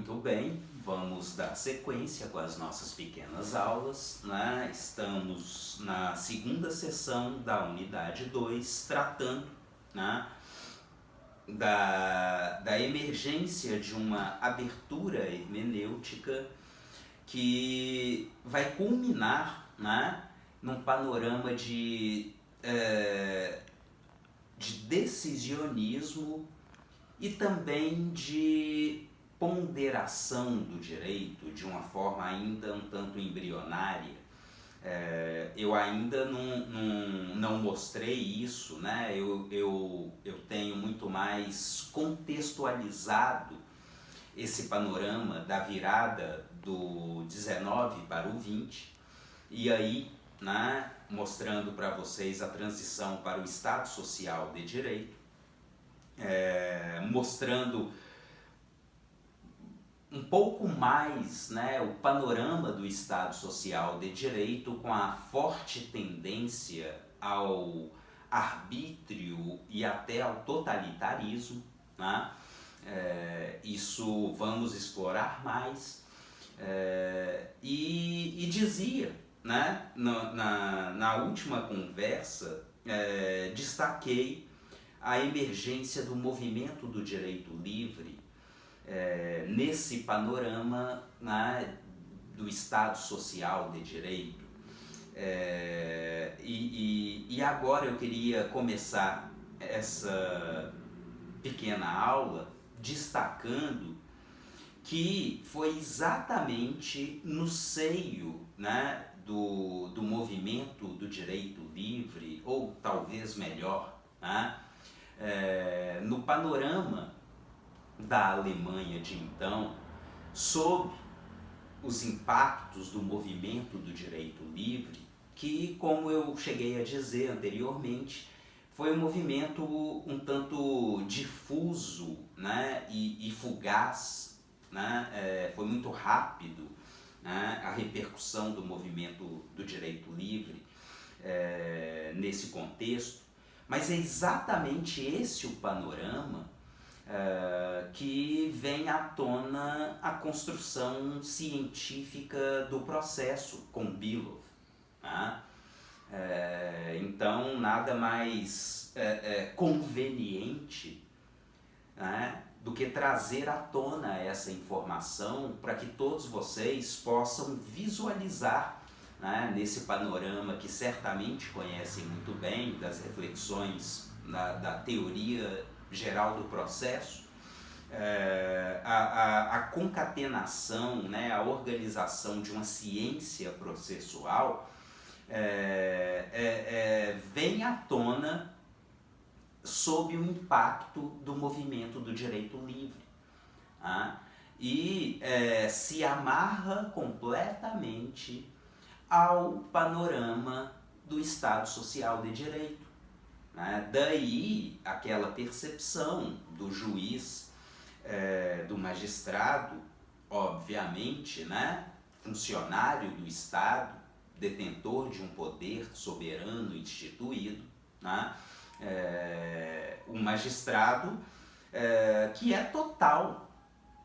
Muito bem, vamos dar sequência com as nossas pequenas aulas, né? Estamos na segunda sessão da unidade 2, tratando, né, da emergência de uma abertura hermenêutica que vai culminar, né, num panorama de decisionismo e também de ponderação do direito de uma forma ainda um tanto embrionária. Eu ainda não mostrei isso, né? Eu tenho muito mais contextualizado esse panorama da virada do 19 para o 20, e aí, né, mostrando para vocês a transição para o Estado Social de Direito, mostrando um pouco mais, né, o panorama do Estado Social de Direito com a forte tendência ao arbítrio e até ao totalitarismo, né? Isso vamos explorar mais. E dizia, né, na última conversa, destaquei a emergência do movimento do direito livre nesse panorama, né, do Estado Social de Direito. E agora eu queria começar essa pequena aula destacando que foi exatamente no seio, né, do movimento do direito livre, ou talvez melhor, né, no panorama da Alemanha de então, sob os impactos do movimento do direito livre, que, como eu cheguei a dizer anteriormente, foi um movimento um tanto difuso, né, e fugaz, né? Foi muito rápido, né, a repercussão do movimento do direito livre nesse contexto, mas é exatamente esse o panorama que vem à tona a construção científica do processo com Bilov, né? Então, nada mais conveniente, né, do que trazer à tona essa informação para que todos vocês possam visualizar, né, nesse panorama que certamente conhecem muito bem das reflexões da teoria geral do processo, a concatenação, né, a organização de uma ciência processual vem à tona sob o impacto do movimento do direito livre, tá? E se amarra completamente ao panorama do Estado Social de Direito, né? Daí aquela percepção do juiz, do magistrado, obviamente, né, funcionário do Estado, detentor de um poder soberano instituído, né? Um magistrado que é total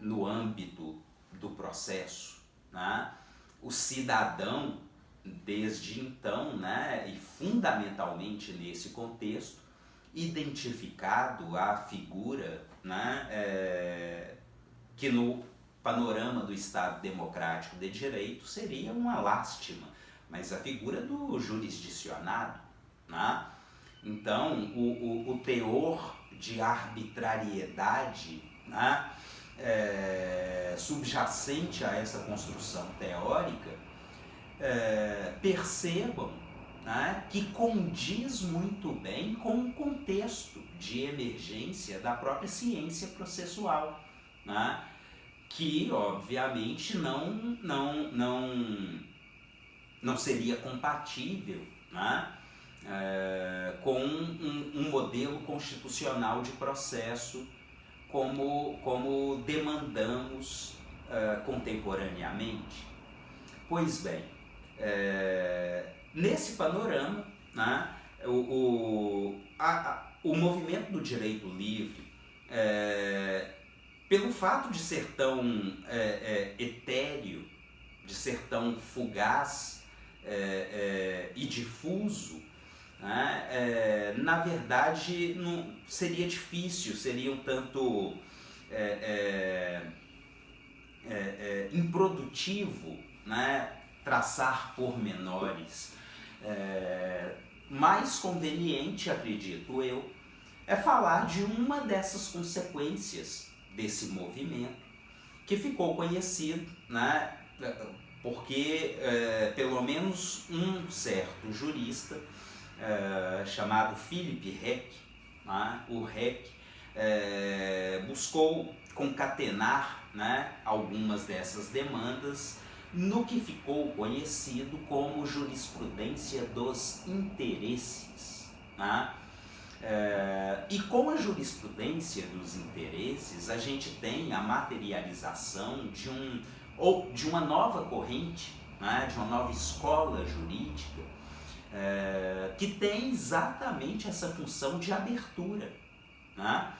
no âmbito do processo, né? O cidadão, desde então, né, e fundamentalmente nesse contexto, identificado à figura, né, que no panorama do Estado Democrático de Direito seria uma lástima, mas a figura do jurisdicionado, né? Então, o teor de arbitrariedade, né, subjacente a essa construção teórica, percebam, né, que condiz muito bem com o contexto de emergência da própria ciência processual, né, que obviamente não seria compatível, né, com um modelo constitucional de processo como demandamos contemporaneamente. Pois bem, nesse panorama, né, o movimento do direito livre pelo fato de ser tão etéreo, de ser tão fugaz e difuso, né, na verdade não, seria difícil, seria um tanto improdutivo, né, traçar pormenores. Mais conveniente, acredito eu, é falar de uma dessas consequências desse movimento que ficou conhecido, né, porque pelo menos um certo jurista chamado Philip Heck, né, o Heck buscou concatenar, né, algumas dessas demandas no que ficou conhecido como jurisprudência dos interesses, né? E com a jurisprudência dos interesses, a gente tem a materialização de uma nova corrente, né, de uma nova escola jurídica, que tem exatamente essa função de abertura, né,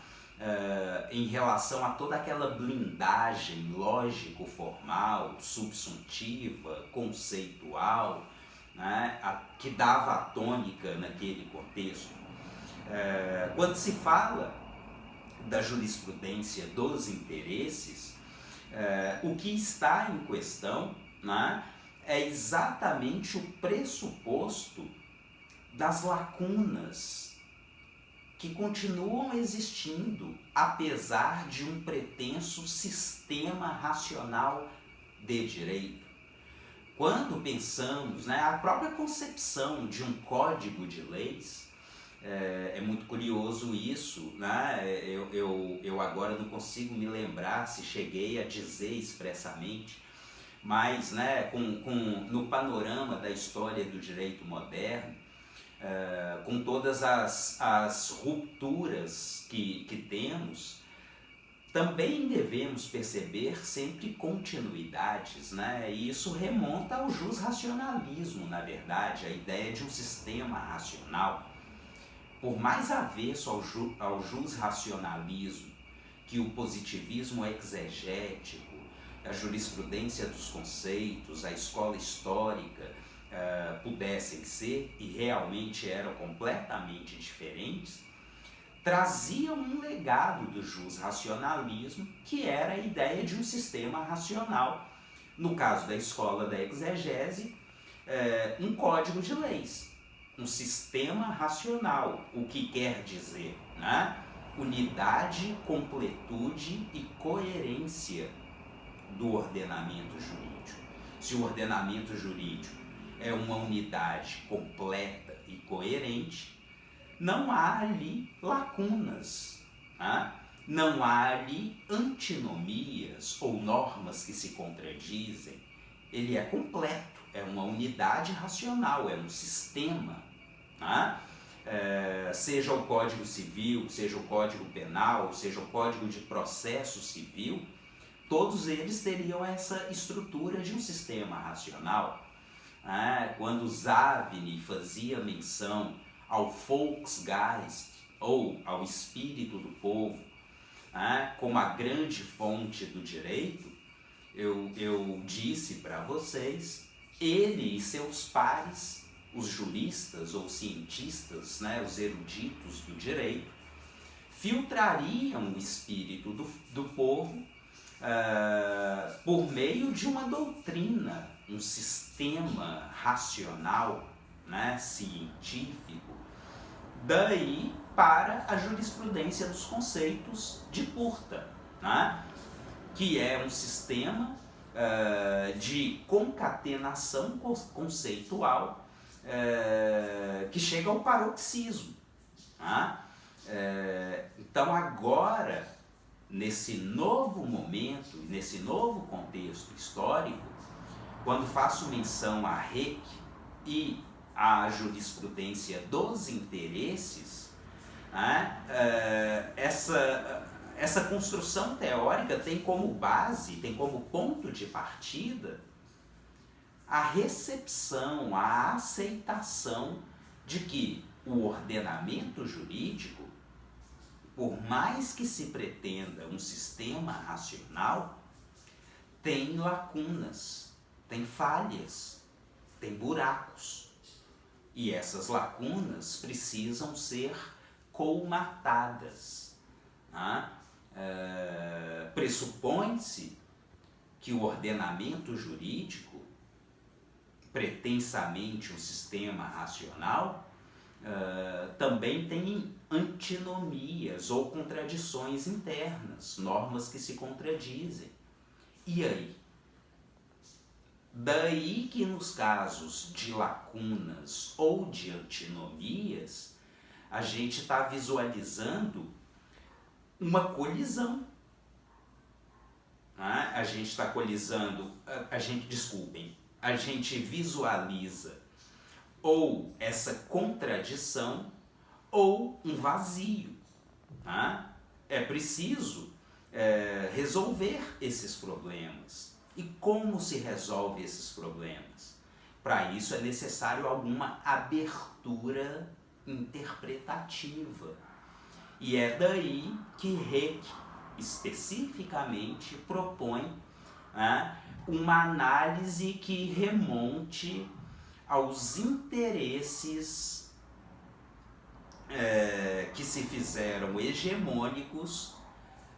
em relação a toda aquela blindagem lógico-formal, subsuntiva, conceitual, né, que dava a tônica naquele contexto. Quando se fala da jurisprudência dos interesses, o que está em questão, né, é exatamente o pressuposto das lacunas que continuam existindo, apesar de um pretenso sistema racional de direito. Quando pensamos, né, a própria concepção de um código de leis, é muito curioso isso, né? Eu agora não consigo me lembrar se cheguei a dizer expressamente, mas, né, no panorama da história do direito moderno, com todas as rupturas que temos, também devemos perceber sempre continuidades, né? E isso remonta ao jusracionalismo, na verdade, a ideia de um sistema racional. Por mais avesso ao jusracionalismo que o positivismo exegético, a jurisprudência dos conceitos, a escola histórica pudessem ser, e realmente eram completamente diferentes, traziam um legado do jusracionalismo, que era a ideia de um sistema racional. No caso da escola da exegese, um código de leis, um sistema racional, o que quer dizer, né, unidade, completude e coerência do ordenamento jurídico. Se o ordenamento jurídico é uma unidade completa e coerente, não há ali lacunas, né? Não há ali antinomias ou normas que se contradizem. Ele é completo, é uma unidade racional, é um sistema, né? Seja o Código Civil, seja o Código Penal, seja o Código de Processo Civil, todos eles teriam essa estrutura de um sistema racional. Quando Savigny fazia menção ao Volksgeist, ou ao espírito do povo, como a grande fonte do direito, eu disse para vocês, ele e seus pares, os juristas ou cientistas, né, os eruditos do direito, filtrariam o espírito do povo por meio de uma doutrina, um sistema racional, né, científico, daí para a jurisprudência dos conceitos de Purta, né, que é um sistema de concatenação conceitual que chega ao paroxismo. Né? Então agora, nesse novo momento, nesse novo contexto histórico, quando faço menção a Heck e a jurisprudência dos interesses, essa construção teórica tem como base, tem como ponto de partida a recepção, a aceitação de que o ordenamento jurídico por mais que se pretenda um sistema racional, tem lacunas, tem falhas, tem buracos. E essas lacunas precisam ser colmatadas. Né? Pressupõe-se que o ordenamento jurídico, pretensamente um sistema racional, também tem antinomias ou contradições internas, normas que se contradizem. E aí? Daí que nos casos de lacunas ou de antinomias, a gente está visualizando uma colisão. Né? A gente está colisando, a gente visualiza ou essa contradição ou um vazio. Né? É preciso resolver esses problemas. E como se resolve esses problemas? Para isso é necessário alguma abertura interpretativa. E é daí que Hayek especificamente propõe uma análise que remonte aos interesses que se fizeram hegemônicos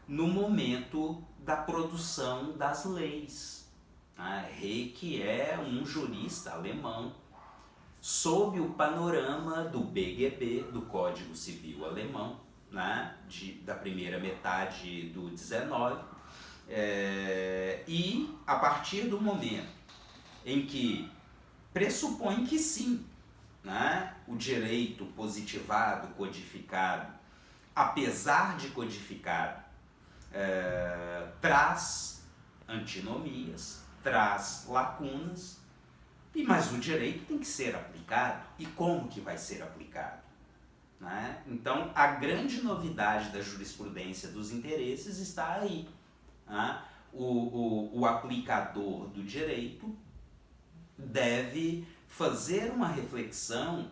no momento da produção das leis. Hayek é um jurista alemão sob o panorama do BGB, do Código Civil Alemão, da primeira metade do 19, e a partir do momento em que pressupõe que sim, o direito positivado, codificado, apesar de codificado, traz antinomias, traz lacunas, mas o direito tem que ser aplicado. E como que vai ser aplicado? Então, a grande novidade da jurisprudência dos interesses está aí. O aplicador do direito deve fazer uma reflexão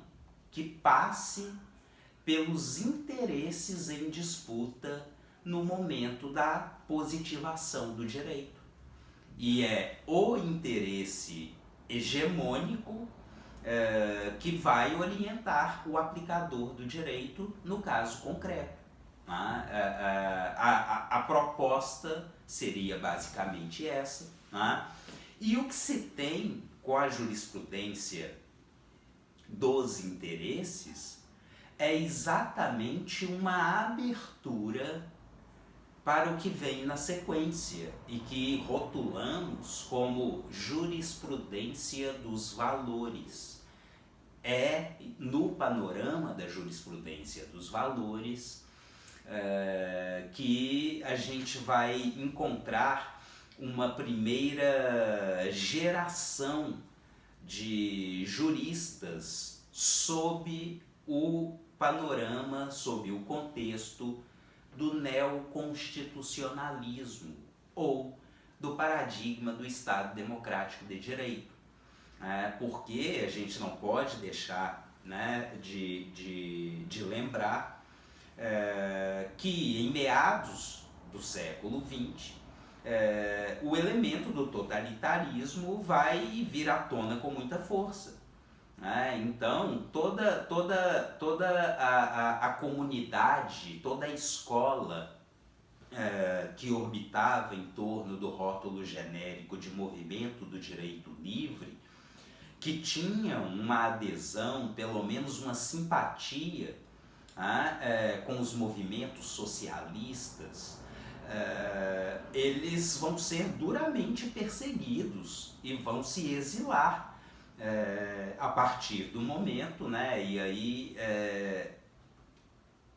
que passe pelos interesses em disputa no momento da positivação do direito. E é o interesse hegemônico que vai orientar o aplicador do direito no caso concreto. A proposta seria basicamente essa. E o que se tem com a jurisprudência dos interesses é exatamente uma abertura para o que vem na sequência e que rotulamos como jurisprudência dos valores. É no panorama da jurisprudência dos valores que a gente vai encontrar uma primeira geração de juristas sob o panorama, sob o contexto do neoconstitucionalismo ou do paradigma do Estado Democrático de Direito. Porque a gente não pode deixar de lembrar que em meados do século XX o elemento do totalitarismo vai vir à tona com muita força. Então, toda a comunidade, toda a escola que orbitava em torno do rótulo genérico de movimento do direito livre, que tinha uma adesão, pelo menos uma simpatia com os movimentos socialistas, eles vão ser duramente perseguidos e vão se exilar a partir do momento, e aí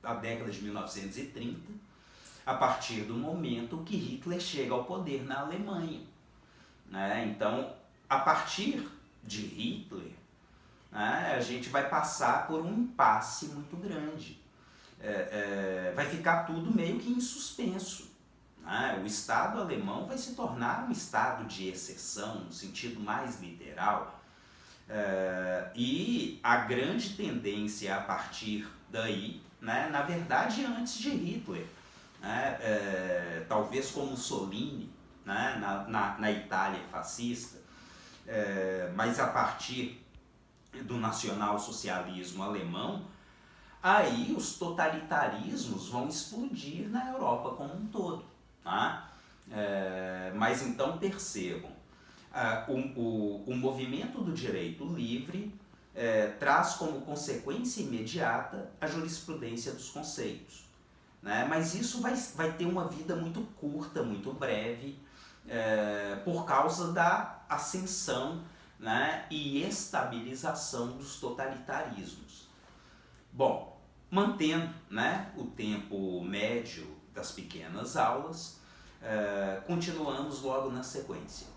a década de 1930, a partir do momento que Hitler chega ao poder na Alemanha. Então, a partir de Hitler, a gente vai passar por um impasse muito grande. Vai ficar tudo meio que em suspenso. O Estado alemão vai se tornar um estado de exceção, no sentido mais literal, e a grande tendência a partir daí né? Na verdade antes de Hitler, né? Talvez como Mussolini, né? na Itália fascista, mas a partir do nacionalsocialismo alemão, aí os totalitarismos vão explodir na Europa como um todo. Tá? Mas então percebam, o movimento do direito livre traz como consequência imediata a jurisprudência dos conceitos. Né? Mas isso vai ter uma vida muito curta, muito breve, por causa da ascensão, né, e estabilização dos totalitarismos. Bom, mantendo, né, o tempo médio das pequenas aulas, continuamos logo na sequência.